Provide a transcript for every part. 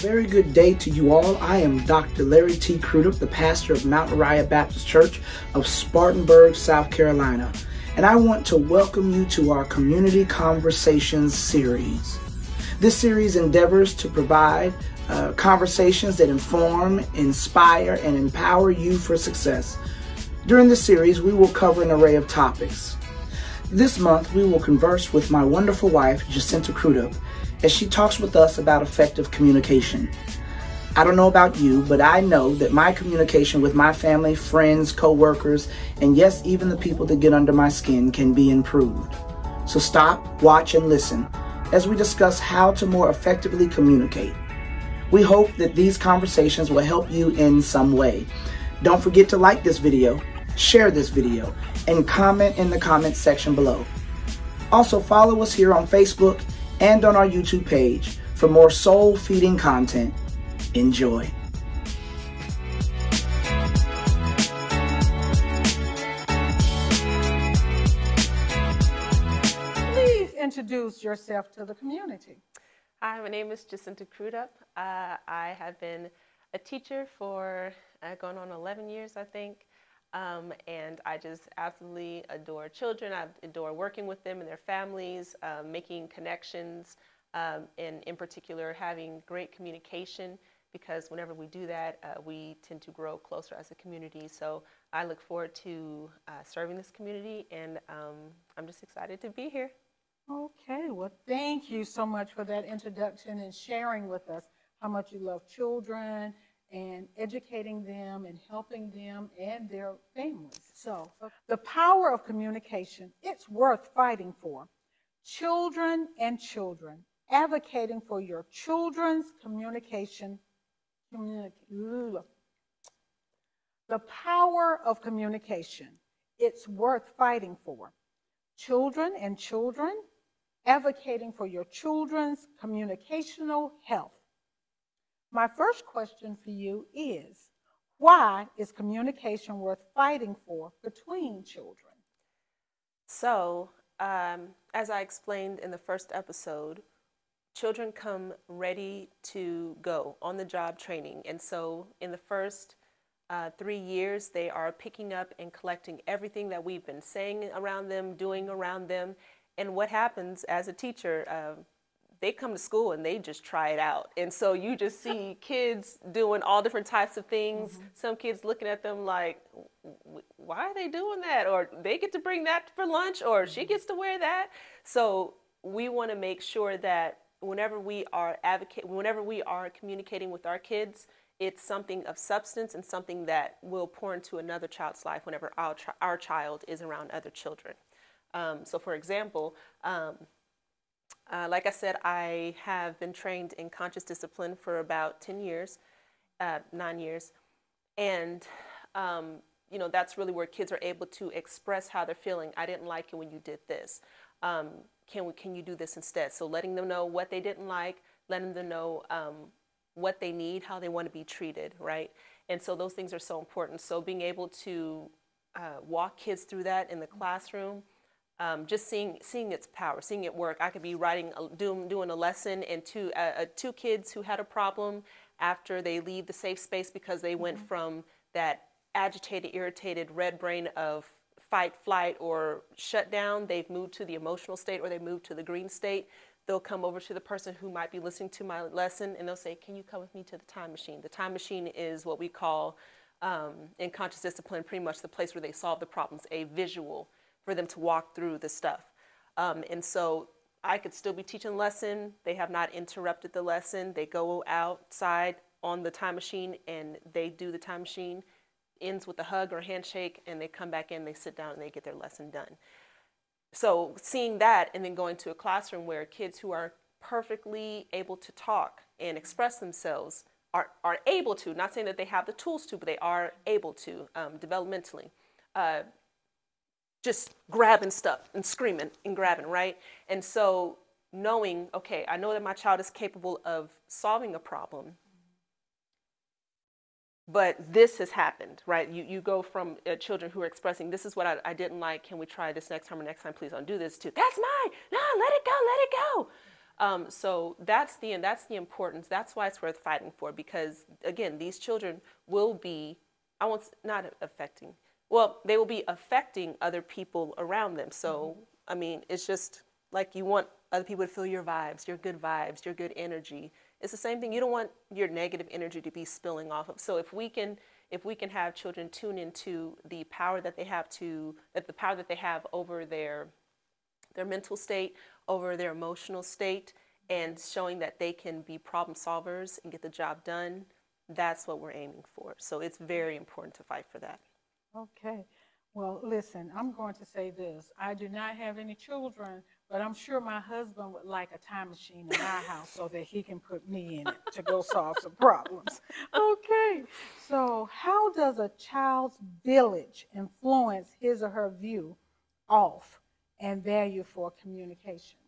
very good day to you all. I am Dr. Larry T. Crudup, the pastor of Mount Moriah Baptist Church of Spartanburg, South Carolina. And I want to welcome you to our Community Conversations series. This series endeavors to provide conversations that inform, inspire, and empower you for success. During this series, we will cover an array of topics. This month, we will converse with my wonderful wife, Jacqueline Crudup, as she talks with us about effective communication. I don't know about you, but I know that my communication with my family, friends, co-workers, and yes, even the people that get under my skin can be improved. So stop, watch, and listen as we discuss how to more effectively communicate. We hope that these conversations will help you in some way. Don't forget to like this video, share this video, and comment in the comment section below. Also, follow us here on Facebook and on our YouTube page for more soul-feeding content. Enjoy. Please introduce yourself to the community. Hi, my name is Jacqueline Crudup. I have been a teacher for going on 11 years, I think. And I just absolutely adore children. I adore working with them and their families, making connections, and in particular having great communication, because whenever we do that, we tend to grow closer as a community. So I look forward to serving this community, and I'm just excited to be here. Okay, well, thank you so much for that introduction and sharing with us how much you love children and educating them and helping them and their families. So the power of communication, it's worth fighting for. Children and children, advocating for your children's communication. The power of communication, it's worth fighting for. Children and children, advocating for your children's communicational health. My first question for you is, why is communication worth fighting for between children? So, as I explained in the first episode, children come ready to go on the job training. And so in the first 3 years, they are picking up and collecting everything that we've been saying around them, doing around them. And what happens as a teacher, they come to school and they just try it out. And so you just see kids doing all different types of things. Mm-hmm. Some kids looking at them like, why are they doing that? Or they get to bring that for lunch, or she gets to wear that. So we want to make sure that whenever we are communicating with our kids, it's something of substance and something that will pour into another child's life whenever our child is around other children. So for example, like I said, I have been trained in conscious discipline for about 9 years. And, you know, that's really where kids are able to express how they're feeling. I didn't like it when you did this. Can you do this instead? So letting them know what they didn't like, letting them know what they need, how they want to be treated, right? And so those things are so important. So being able to walk kids through that in the classroom, just seeing its power, seeing it work. I could be doing a lesson, and two kids who had a problem after they leave the safe space because they went from that agitated, irritated red brain of fight, flight, or shut down. They've moved to the emotional state, or they moved to the green state. They'll come over to the person who might be listening to my lesson, and they'll say, can you come with me to the time machine? The time machine is what we call, in conscious discipline, pretty much the place where they solve the problems, a visual for them to walk through the stuff. And so I could still be teaching a lesson. They have not interrupted the lesson. They go outside on the time machine and they do the time machine, ends with a hug or a handshake, and they come back in, they sit down, and they get their lesson done. So seeing that, and then going to a classroom where kids who are perfectly able to talk and express themselves are able to, not saying that they have the tools to, but they are able to developmentally, just grabbing stuff and screaming and grabbing, right? And so knowing, okay, I know that my child is capable of solving a problem, but this has happened, right? You go from children who are expressing, this is what I didn't like, can we try this next time, or next time please don't do this, to, that's mine, no, let it go, let it go. So that's the importance. That's why it's worth fighting for, because again, these children will be, not affecting, well, they will be affecting other people around them. So, I mean, it's just like you want other people to feel your vibes, your good energy. It's the same thing. You don't want your negative energy to be spilling off of. So if we can have children tune into the power that they have over their mental state, over their emotional state, and showing that they can be problem solvers and get the job done, that's what we're aiming for. So it's very important to fight for that. Okay. Well, listen, I'm going to say this. I do not have any children, but I'm sure my husband would like a time machine in our house so that he can put me in it to go solve some problems. Okay. So how does a child's village influence his or her view of and value for communication?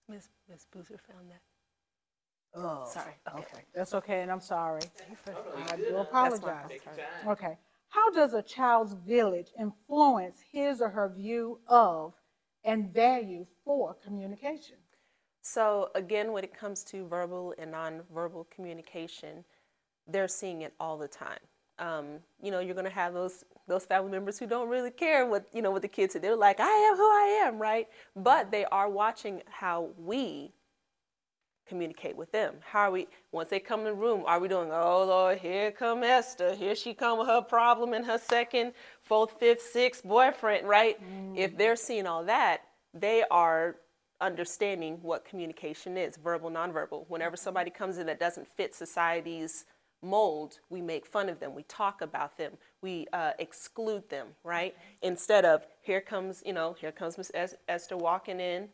Ms. Boozer found that. Oh, sorry. Okay. That's okay, and I'm sorry. I do apologize. Okay. How does a child's village influence his or her view of and value for communication? So again, when it comes to verbal and nonverbal communication, they're seeing it all the time. You know, you're going to have those family members who don't really care what the kids say. They're like, I am who I am, right? But they are watching how we communicate with them. How are we, once they come in the room, are we doing, oh Lord, here come Esther, here she come with her problem and her second, fourth, fifth, sixth boyfriend, right? If they're seeing all that, they are understanding what communication is, verbal, nonverbal. Whenever somebody comes in that doesn't fit society's mold, we make fun of them, we talk about them, we exclude them, right? Instead of, here comes Miss Esther walking in.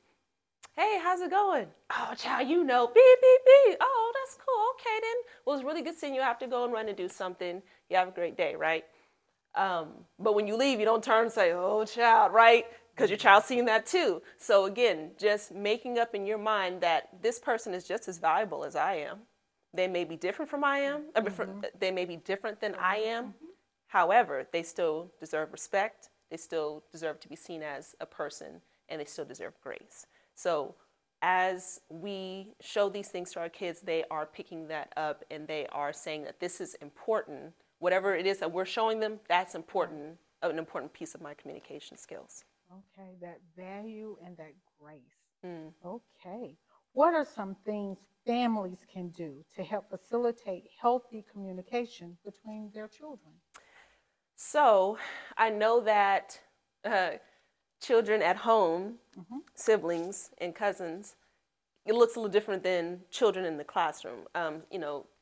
Hey, how's it going? Oh, child, beep, beep, beep. Oh, that's cool. Okay, then. Well, it's really good seeing you. I have to go and run and do something. You have a great day, right? But when you leave, you don't turn and say, oh, child, right? Because your child's seeing that too. So again, just making up in your mind that this person is just as valuable as I am. They may be different from I am. They may be different than I am. However, they still deserve respect. They still deserve to be seen as a person, and they still deserve grace. So as we show these things to our kids, they are picking that up and they are saying that this is important. Whatever it is that we're showing them, that's important, an important piece of my communication skills. Okay, that value and that grace. Okay. What are some things families can do to help facilitate healthy communication between their children? So I know that children at home, siblings and cousins, it looks a little different than children in the classroom.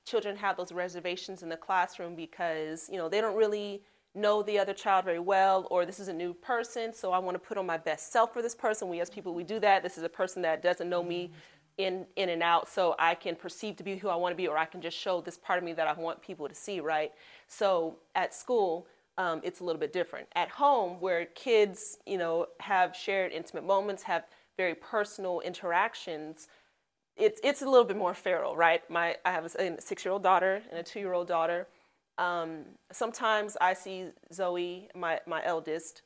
Children have those reservations in the classroom because, they don't really know the other child very well, or this is a new person, so I want to put on my best self for this person. We as people, we do that. This is a person that doesn't know me in and out, so I can perceive to be who I want to be, or I can just show this part of me that I want people to see, right? So at school, it's a little bit different. At home, where kids, have shared intimate moments, have very personal interactions, it's a little bit more feral, right? I have a 6-year-old daughter and a 2-year-old daughter. Sometimes I see Zoe, my eldest,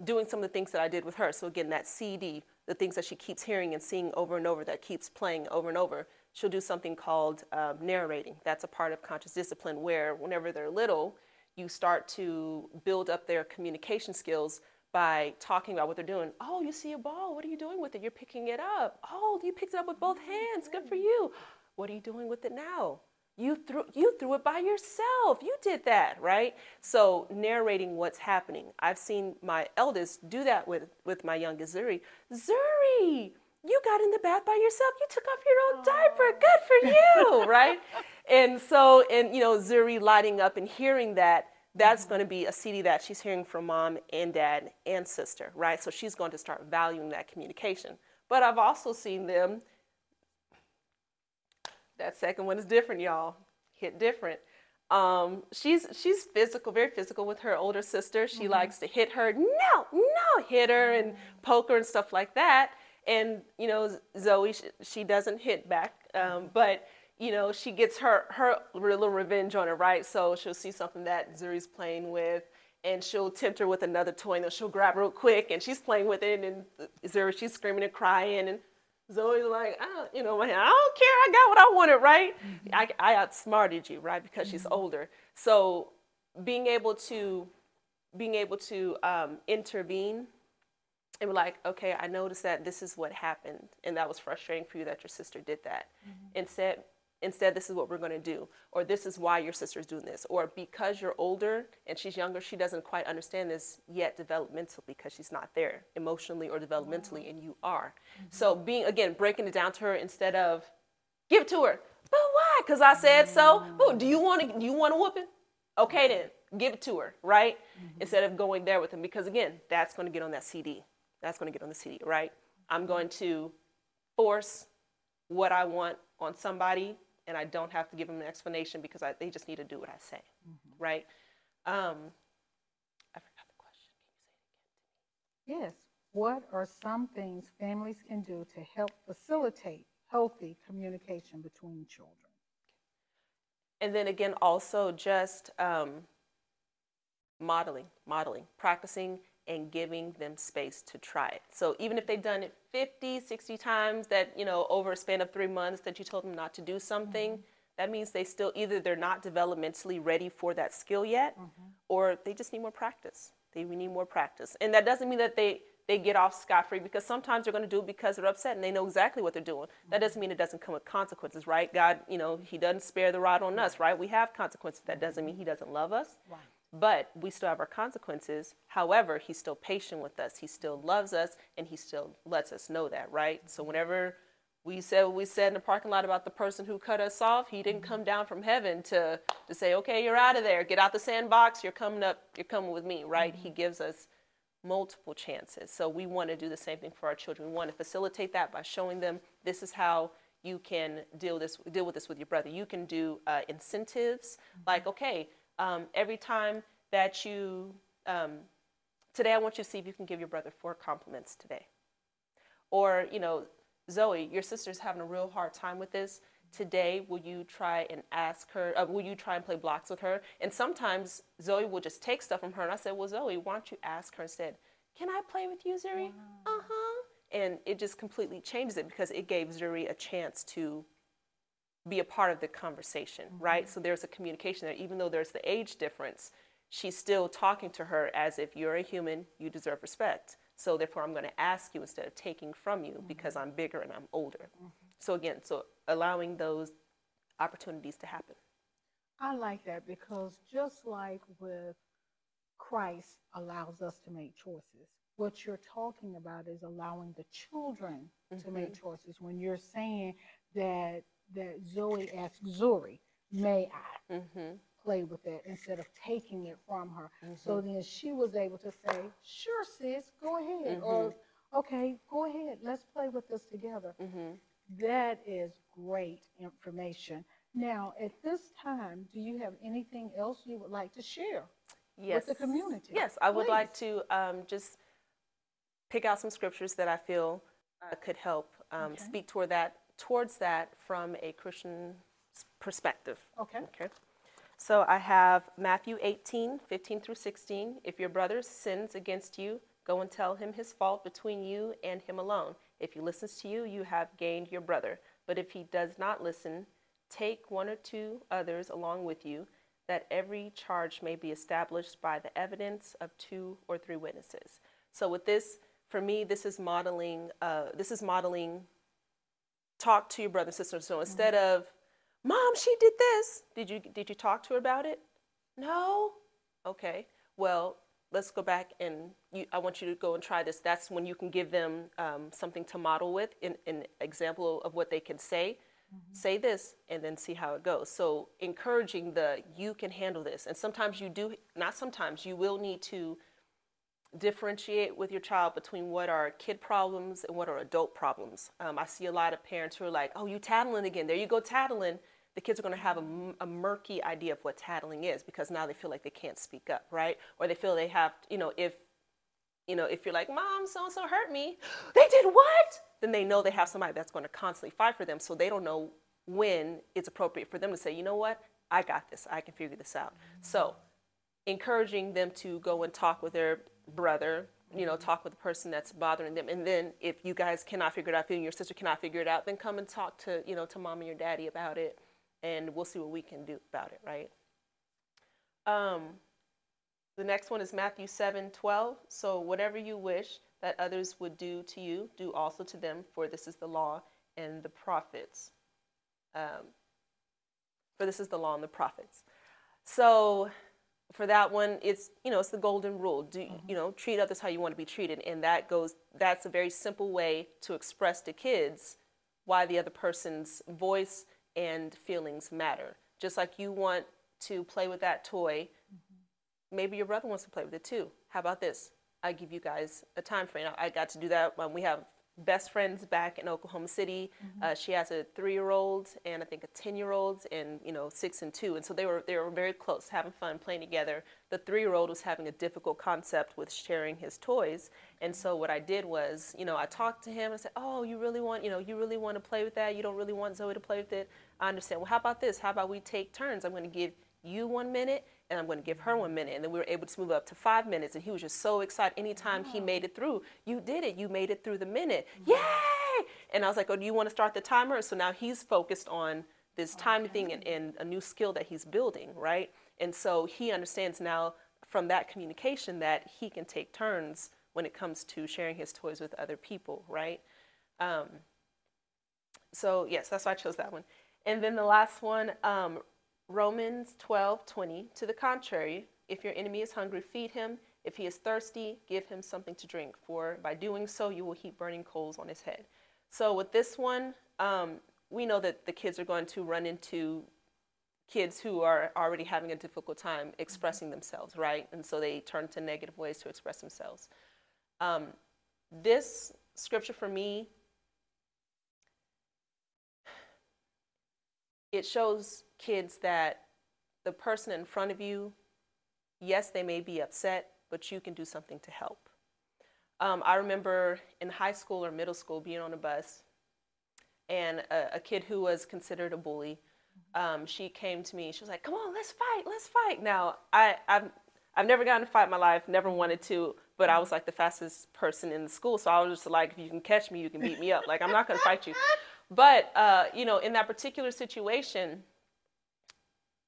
doing some of the things that I did with her. So again, that CD, the things that she keeps hearing and seeing over and over, that keeps playing over and over. She'll do something called narrating. That's a part of conscious discipline where whenever they're little, you start to build up their communication skills by talking about what they're doing. Oh, you see a ball. What are you doing with it? You're picking it up. Oh, you picked it up with both hands. Good for you. What are you doing with it now? You threw it by yourself. You did that, right? So narrating what's happening. I've seen my eldest do that with my youngest, Zuri. Zuri, you got in the bath by yourself. You took off your own diaper. Good for you, right? And so, Zuri lighting up and hearing that, that's going to be a CD that she's hearing from mom and dad and sister, right? So she's going to start valuing that communication. But I've also seen them, that second one is different, y'all. Hit different. She's physical, very physical with her older sister. She likes to hit her, hit her and poke her and stuff like that. And, Zoe, she doesn't hit back, but, she gets her little revenge on her, right? So she'll see something that Zuri's playing with, and she'll tempt her with another toy, and then she'll grab real quick, and she's playing with it, and she's screaming and crying, and Zoe's like, I don't care, I got what I wanted, right? I outsmarted you, right? Because she's older. So being able to intervene and be like, okay, I noticed that this is what happened, and that was frustrating for you that your sister did that. Instead, this is what we're going to do, or this is why your sister's doing this, or because you're older and she's younger, she doesn't quite understand this yet developmentally because she's not there emotionally or developmentally, and you are. So breaking it down to her instead of give it to her, but why? Because I said so. Oh, do you want a whooping? Okay, then give it to her, right? Instead of going there with him, because again, that's going to get on that CD. That's going to get on the CD, right? I'm going to force what I want on somebody, and I don't have to give them an explanation because they just need to do what I say, right? I forgot the question. Can you say it again? Yes. What are some things families can do to help facilitate healthy communication between children? And then again, also just modeling, practicing and giving them space to try it. So even if they've done it 50, 60 times that, over a span of 3 months that you told them not to do something, that means they're not developmentally ready for that skill yet, or they just need more practice. They need more practice. And that doesn't mean that they get off scot-free, because sometimes they're going to do it because they're upset and they know exactly what they're doing. That doesn't mean it doesn't come with consequences, right? God, he doesn't spare the rod on us, right? We have consequences. That doesn't mean he doesn't love us. Right. But we still have our consequences. However, he's still patient with us. He still loves us, and he still lets us know that, right? So whenever we said what we said in the parking lot about the person who cut us off, he didn't come down from heaven to say, okay, you're out of there. Get out the sandbox. You're coming with me, right? He gives us multiple chances. So we want to do the same thing for our children. We want to facilitate that by showing them this is how you can deal with this with your brother. You can do incentives, like, okay, every time that you, today I want you to see if you can give your brother 4 compliments today. Or, Zoe, your sister's having a real hard time with this. Today, will you try and play blocks with her? And sometimes Zoe will just take stuff from her. And I said, well, Zoe, why don't you ask her instead, can I play with you, Zuri? Wow. And it just completely changes it, because it gave Zuri a chance to be a part of the conversation, right? So there's a communication there. Even though there's the age difference, she's still talking to her as if you're a human, you deserve respect. So therefore, I'm going to ask you instead of taking from you, because I'm bigger and I'm older. So again, allowing those opportunities to happen. I like that, because just like with Christ allows us to make choices, what you're talking about is allowing the children to make choices. When you're saying that Zoe asked Zuri, may I play with it, instead of taking it from her. So then she was able to say, sure, sis, go ahead. Or, okay, go ahead. Let's play with this together. That is great information. Now, at this time, do you have anything else you would like to share with the community? Yes, I would like to just pick out some scriptures that I feel could help speak towards that from a Christian perspective. Okay. So I have Matthew 18:15 through 16. If your brother sins against you, go and tell him his fault between you and him alone. If he listens to you, you have gained your brother. But if he does not listen, take 1 or 2 others along with you, that every charge may be established by the evidence of 2 or 3 witnesses. So with this, for me, this is modeling talk to your brother and sister. So instead of, Mom, she did this. Did you talk to her about it? No? Okay. Well, let's go back and I want you to go and try this. That's when you can give them something to model with, an example of what they can say. Say this and then see how it goes. So encouraging you can handle this. And sometimes you will need to differentiate with your child between what are kid problems and what are adult problems. I see a lot of parents who are like, oh, you tattling again. There you go, tattling. The kids are going to have a murky idea of what tattling is, because now they feel like they can't speak up, right? Or they feel they have, if you're like, Mom, so-and-so hurt me. They did what? Then they know they have somebody that's going to constantly fight for them. So they don't know when it's appropriate for them to say, you know what? I got this. I can figure this out. So encouraging them to go and talk with their brother, you know, talk with the person that's bothering them. And then if you guys cannot figure it out, if you and your sister cannot figure it out, then come and talk to, you know, to mom and your daddy about it, and we'll see what we can do about it, right? The next one is Matthew 7:12. So whatever you wish that others would do to you, do also to them, for this is the law and the prophets. For this is the law and the prophets. So for that one, it's, you know, it's the golden rule. Do, you know, treat others how you want to be treated. And that's a very simple way to express to kids why the other person's voice and feelings matter. Just like you want to play with that toy, maybe your brother wants to play with it too. How about this? I give you guys a time frame. I got to do that when we have best friends back in Oklahoma City. She has a 3-year-old and I think a 10-year-old, and, you know, 6 and 2. And so they were very close, having fun, playing together. The 3-year-old was having a difficult concept with sharing his toys. And so what I did was, you know, I talked to him and said, oh, you really want to play with that? You don't really want Zoe to play with it? I understand. Well, how about this? How about we take turns? I'm going to give you 1 minute and I'm going to give her 1 minute. And then we were able to move up to 5 minutes. And he was just so excited. Anytime he made it through, you did it. You made it through the minute. Yay! And I was like, oh, do you want to start the timer? So now he's focused on this time thing and a new skill that he's building, right? And so he understands now from that communication that he can take turns when it comes to sharing his toys with other people, right? So yes, that's why I chose that one. And then the last one, Romans 12:20, to the contrary, if your enemy is hungry, feed him. If he is thirsty, give him something to drink, for by doing so, you will heap burning coals on his head. So with this one, we know that the kids are going to run into kids who are already having a difficult time expressing themselves, right? And so they turn to negative ways to express themselves. This scripture for me, it shows kids that the person in front of you, yes, they may be upset, but you can do something to help. I remember in high school or middle school being on a bus, and a kid who was considered a bully, she came to me. She was like, come on, let's fight, let's fight. Now, I've never gotten in a fight in my life, never wanted to, but I was like the fastest person in the school, so I was just like, if you can catch me, you can beat me up. Like, I'm not going to fight you. But, you know, in that particular situation,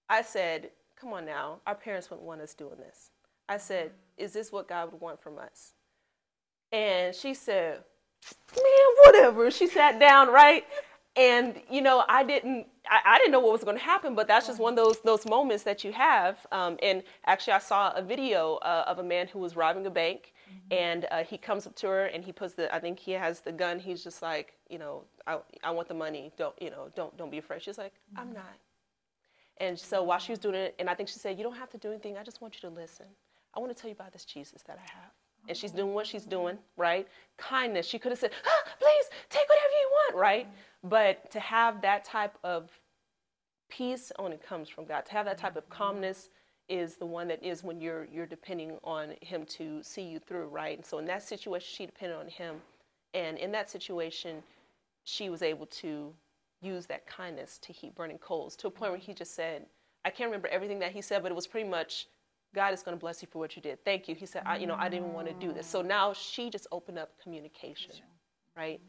I said, come on now, our parents wouldn't want us doing this. I said, is this what God would want from us? And she said, man, whatever. She sat down, right? And, you know, I didn't know what was going to happen, but that's just one of those moments that you have. And actually, I saw a video of a man who was robbing a bank, and he comes up to her and he puts I think he has the gun. He's just like, you know, I want the money. Don't be afraid. She's like, I'm not. And so while she was doing it, and I think she said, you don't have to do anything. I just want you to listen. I want to tell you about this Jesus that I have. And she's doing what she's doing, right? Kindness. She could have said, please take whatever you want, right? But to have that type of peace only comes from God. To have that type of calmness is the one that is when you're depending on him to see you through, right? And so in that situation, she depended on him. And in that situation, she was able to use that kindness to heap burning coals, to a point where he just said, I can't remember everything that he said, but it was pretty much, God is going to bless you for what you did. Thank you. He said, I didn't want to do this. So now she just opened up communication, right?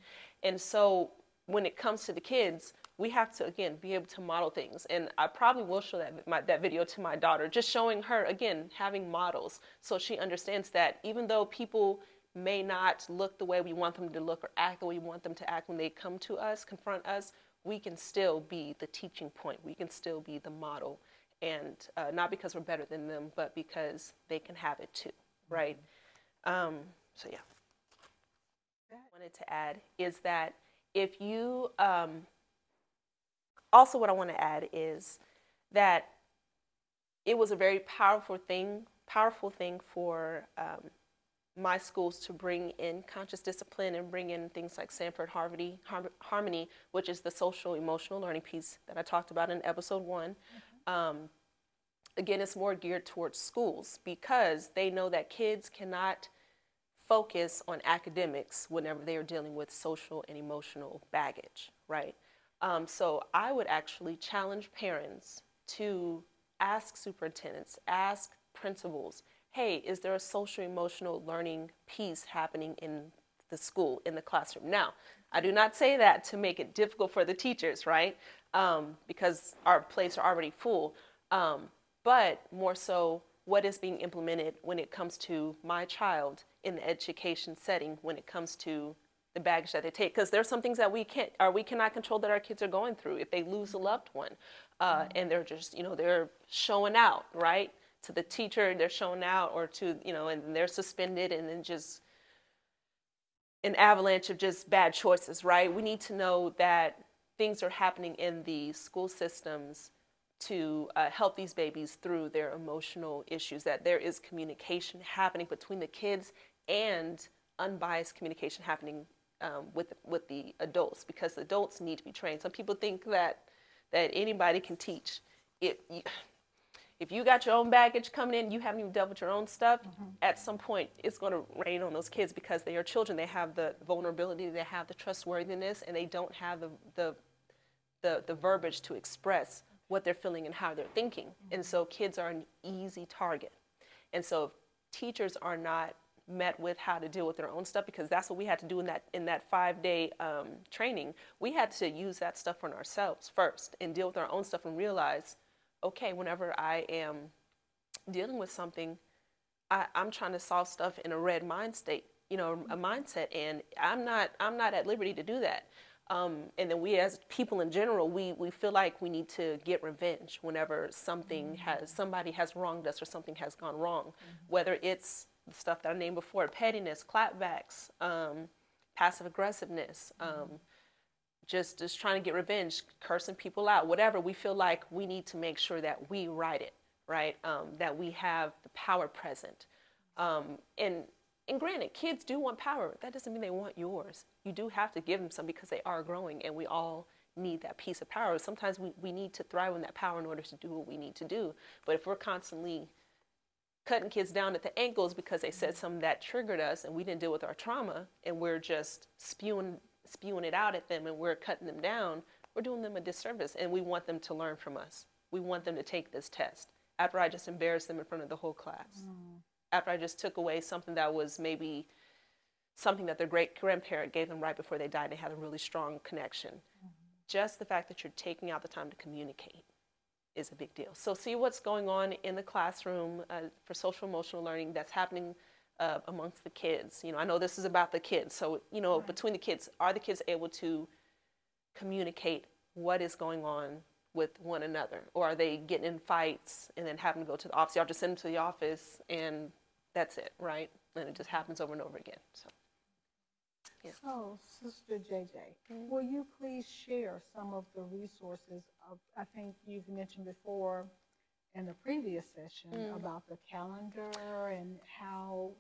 And so when it comes to the kids, we have to, again, be able to model things. And I probably will show that video to my daughter, just showing her, again, having models, so she understands that even though people may not look the way we want them to look or act the way we want them to act when they come to us, confront us, we can still be the teaching point. We can still be the model. And not because we're better than them, but because they can have it too, right? So yeah. What I wanted to add is that if you, also what I want to add is that it was a very powerful thing for my schools to bring in conscious discipline and bring in things like Sanford Harmony, which is the social emotional learning piece that I talked about in episode 1. Again, it's more geared towards schools because they know that kids cannot focus on academics whenever they are dealing with social and emotional baggage, right? So I would actually challenge parents to ask superintendents, ask principals, hey, is there a social emotional learning piece happening in the school, in the classroom? Now, I do not say that to make it difficult for the teachers, right? Because our plates are already full. But more so, what is being implemented when it comes to my child in the education setting, when it comes to the baggage that they take? Because there's some things that we cannot control that our kids are going through. If they lose a loved one, and they're just, they're showing out, right? To the teacher, they're showing out, or to, and they're suspended, and then just an avalanche of just bad choices, right? We need to know that things are happening in the school systems to help these babies through their emotional issues, that there is communication happening between the kids and unbiased communication happening with the adults, because adults need to be trained. Some people think that anybody can teach. If you got your own baggage coming in, you haven't even dealt with your own stuff, at some point it's going to rain on those kids, because they are children. They have the vulnerability, they have the trustworthiness, and they don't have the verbiage to express what they're feeling and how they're thinking. And so kids are an easy target. And so if teachers are not met with how to deal with their own stuff, because that's what we had to do in that 5-day training. We had to use that stuff on ourselves first and deal with our own stuff and realize, okay, whenever I am dealing with something, I'm trying to solve stuff in a red mind state, a mindset, and I'm not at liberty to do that. And then we, as people in general, we feel like we need to get revenge whenever somebody has wronged us or something has gone wrong, whether it's the stuff that I named before: pettiness, clapbacks, passive aggressiveness, just trying to get revenge, cursing people out, whatever. We feel like we need to make sure that we right it, right? That we have the power present. And granted, kids do want power. That doesn't mean they want yours. You do have to give them some, because they are growing, and we all need that piece of power. Sometimes we need to thrive on that power in order to do what we need to do. But if we're constantly cutting kids down at the ankles because they said something that triggered us and we didn't deal with our trauma, and we're just spewing it out at them and we're cutting them down, we're doing them a disservice. And we want them to learn from us. We want them to take this test after I just embarrassed them in front of the whole class. After I just took away something that was maybe something that their great-grandparent gave them right before they died. They had a really strong connection. Just the fact that you're taking out the time to communicate is a big deal. So see what's going on in the classroom for social emotional learning that's happening amongst the kids. I know this is about the kids. So, right. Between the kids, are the kids able to communicate what is going on with one another? Or are they getting in fights and then having to go to the office? Y'all just send them to the office and that's it, right? And it just happens over and over again. So, yeah. So, Sister JJ, will you please share some of the resources I think you've mentioned before in the previous session about the calendar and how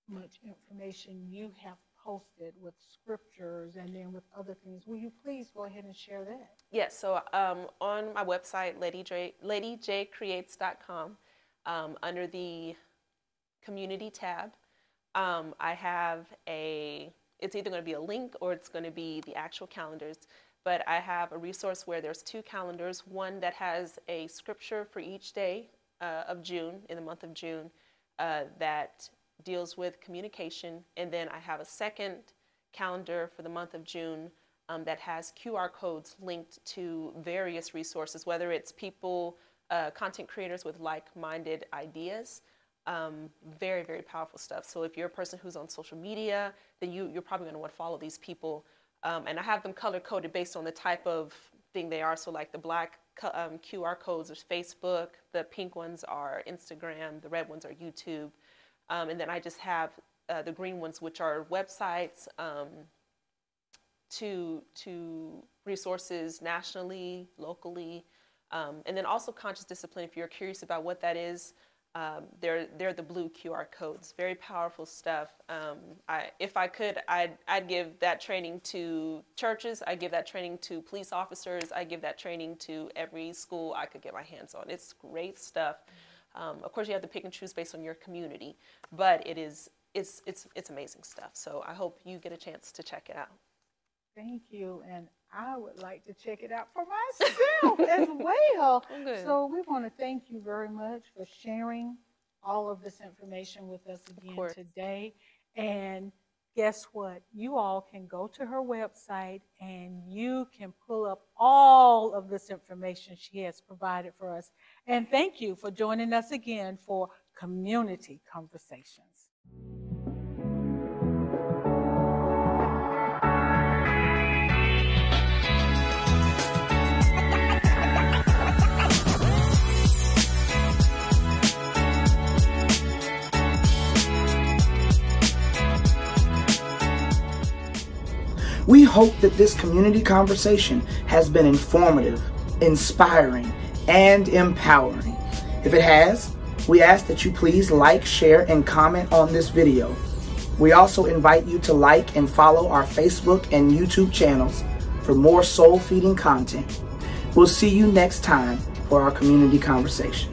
much information you have posted with scriptures and then with other things. Will you please go ahead and share that? Yes, so on my website, ladyjcreates.com, under the community tab, I have it's either going to be a link or it's going to be the actual calendars, but I have a resource where there's 2 calendars, one that has a scripture for each day of June, in the month of June, that deals with communication, and then I have a second calendar for the month of June that has QR codes linked to various resources, whether it's people, content creators with like-minded ideas. Very, very powerful stuff. So if you're a person who's on social media, then you're probably going to want to follow these people. And I have them color-coded based on the type of thing they are. So like the black QR codes is Facebook, the pink ones are Instagram, the red ones are YouTube. And then I just have the green ones, which are websites, to resources nationally, locally, and then also conscious discipline. If you're curious about what that is, they're the blue QR codes. Very powerful stuff. If I could, I'd give that training to churches. I give that training to police officers. I give that training to every school I could get my hands on. It's great stuff. Of course, you have to pick and choose based on your community, but it's amazing stuff. So I hope you get a chance to check it out. Thank you, and I would like to check it out for myself as well. Good. So we want to thank you very much for sharing all of this information with us again today. And guess what? You all can go to her website and you can pull up all of this information she has provided for us. And thank you for joining us again for Community Conversations. We hope that this community conversation has been informative, inspiring, and empowering. If it has, we ask that you please like, share, and comment on this video. We also invite you to like and follow our Facebook and YouTube channels for more soul-feeding content. We'll see you next time for our community conversation.